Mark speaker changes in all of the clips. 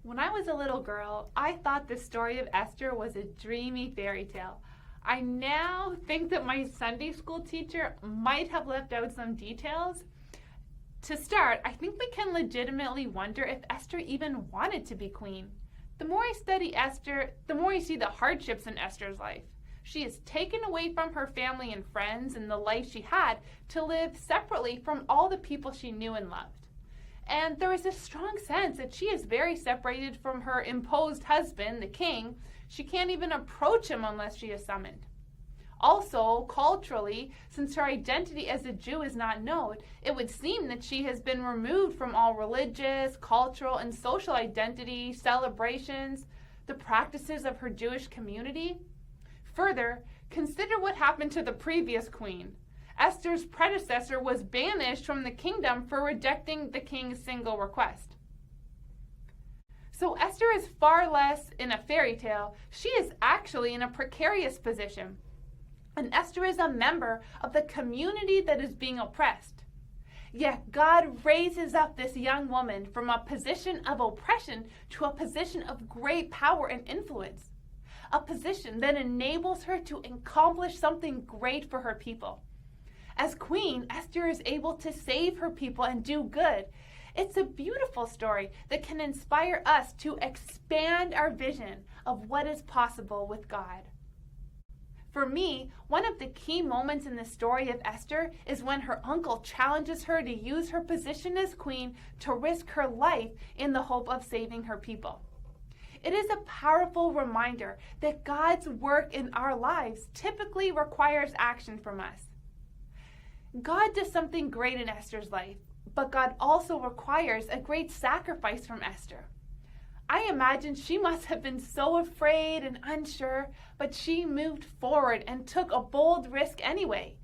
Speaker 1: When I was a little girl, I thought the story of Esther was a dreamy fairy tale. I now think that my Sunday school teacher might have left out some details. To start, I think we can legitimately wonder if Esther even wanted to be queen. The more I study Esther, the more I see the hardships in Esther's life. She is taken away from her family and friends and the life she had to live separately from all the people she knew and loved. And there is a strong sense that she is very separated from her imposed husband, the king. She can't even approach him unless she is summoned. Also, culturally, since her identity as a Jew is not known, it would seem that she has been removed from all religious, cultural, and social identity, celebrations, the practices of her Jewish community. Further, consider what happened to the previous queen. Esther's predecessor was banished from the kingdom for rejecting the king's single request. So Esther is far less in a fairy tale. She is actually in a precarious position. And Esther is a member of the community that is being oppressed. Yet God raises up this young woman from a position of oppression to a position of great power and influence. A position that enables her to accomplish something great for her people. As queen, Esther is able to save her people and do good. It's a beautiful story that can inspire us to expand our vision of what is possible with God. For me, one of the key moments in the story of Esther is when her uncle challenges her to use her position as queen to risk her life in the hope of saving her people. It is a powerful reminder that God's work in our lives typically requires action from us. God does something great in Esther's life, but God also requires a great sacrifice from Esther. I imagine she must have been so afraid and unsure, but she moved forward and took a bold risk anyway.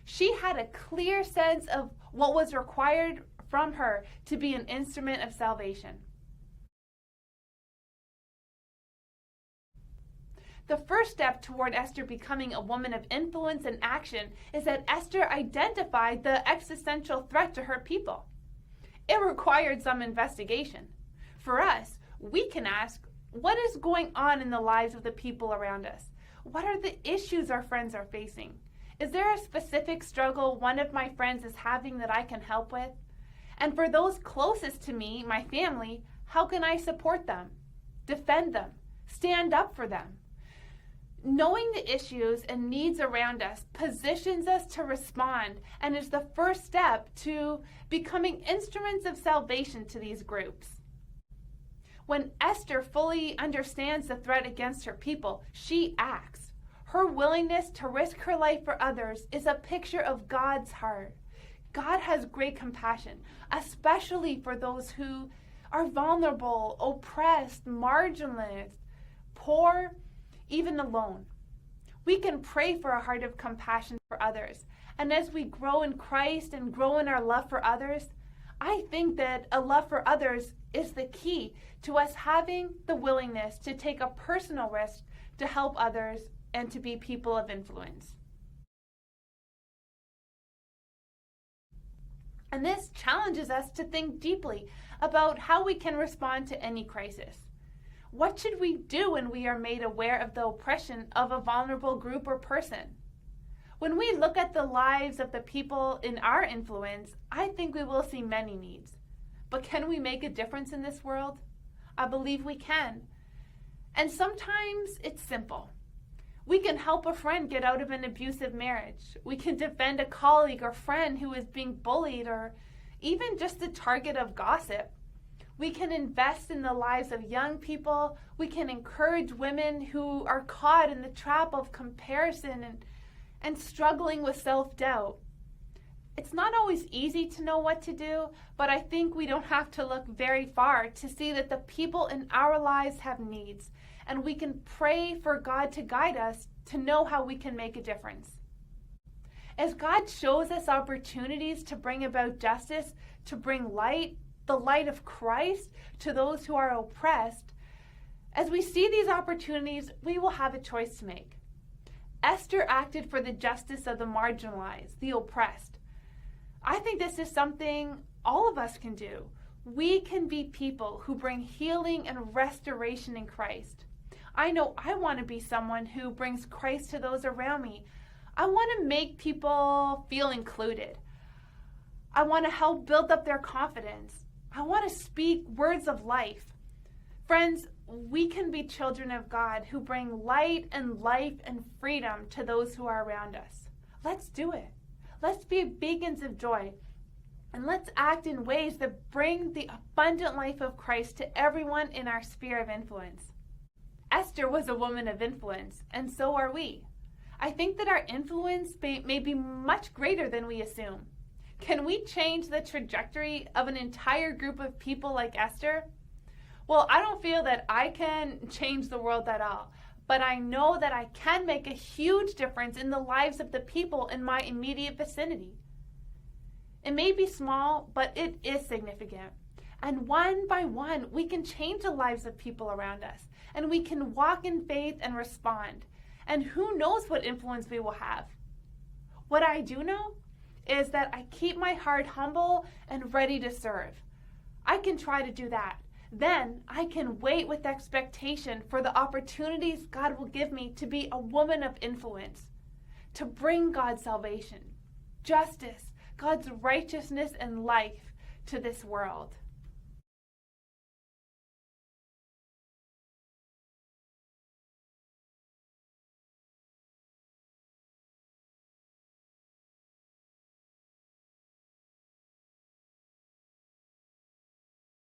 Speaker 1: She had a clear sense of what was required from her to be an instrument of salvation. The first step toward Esther becoming a woman of influence and action is that Esther identified the existential threat to her people. It required some investigation. For us, we can ask, what is going on in the lives of the people around us? What are the issues our friends are facing? Is there a specific struggle one of my friends is having that I can help with? And for those closest to me, my family, how can I support them, defend them, stand up for them? Knowing the issues and needs around us positions us to respond and is the first step to becoming instruments of salvation to these groups. When Esther fully understands the threat against her people, she acts. Her willingness to risk her life for others is a picture of God's heart. God has great compassion, especially for those who are vulnerable, oppressed, marginalized, poor, even alone. We can pray for a heart of compassion for others. And as we grow in Christ and grow in our love for others, I think that a love for others is the key to us having the willingness to take a personal risk to help others and to be people of influence. And this challenges us to think deeply about how we can respond to any crisis. What should we do when we are made aware of the oppression of a vulnerable group or person? When we look at the lives of the people in our influence, I think we will see many needs. But can we make a difference in this world? I believe we can. And sometimes it's simple. We can help a friend get out of an abusive marriage. We can defend a colleague or friend who is being bullied or even just the target of gossip. We can invest in the lives of young people. We can encourage women who are caught in the trap of comparison and struggling with self-doubt. It's not always easy to know what to do, but I think we don't have to look very far to see that the people in our lives have needs, and we can pray for God to guide us to know how we can make a difference. As God shows us opportunities to bring about justice, to bring light, the light of Christ to those who are oppressed, as we see these opportunities, we will have a choice to make. Esther acted for the justice of the marginalized, the oppressed. I think this is something all of us can do. We can be people who bring healing and restoration in Christ. I know I want to be someone who brings Christ to those around me. I want to make people feel included. I want to help build up their confidence. I want to speak words of life. Friends, we can be children of God who bring light and life and freedom to those who are around us. Let's do it. Let's be beacons of joy. And let's act in ways that bring the abundant life of Christ to everyone in our sphere of influence. Esther was a woman of influence, and so are we. I think that our influence may be much greater than we assume. Can we change the trajectory of an entire group of people like Esther? Well, I don't feel that I can change the world at all, but I know that I can make a huge difference in the lives of the people in my immediate vicinity. It may be small, but it is significant. And one by one, we can change the lives of people around us, and we can walk in faith and respond. And who knows what influence we will have? What I do know is that I keep my heart humble and ready to serve. I can try to do that. Then I can wait with expectation for the opportunities God will give me to be a woman of influence, to bring God's salvation, justice, God's righteousness and life to this world.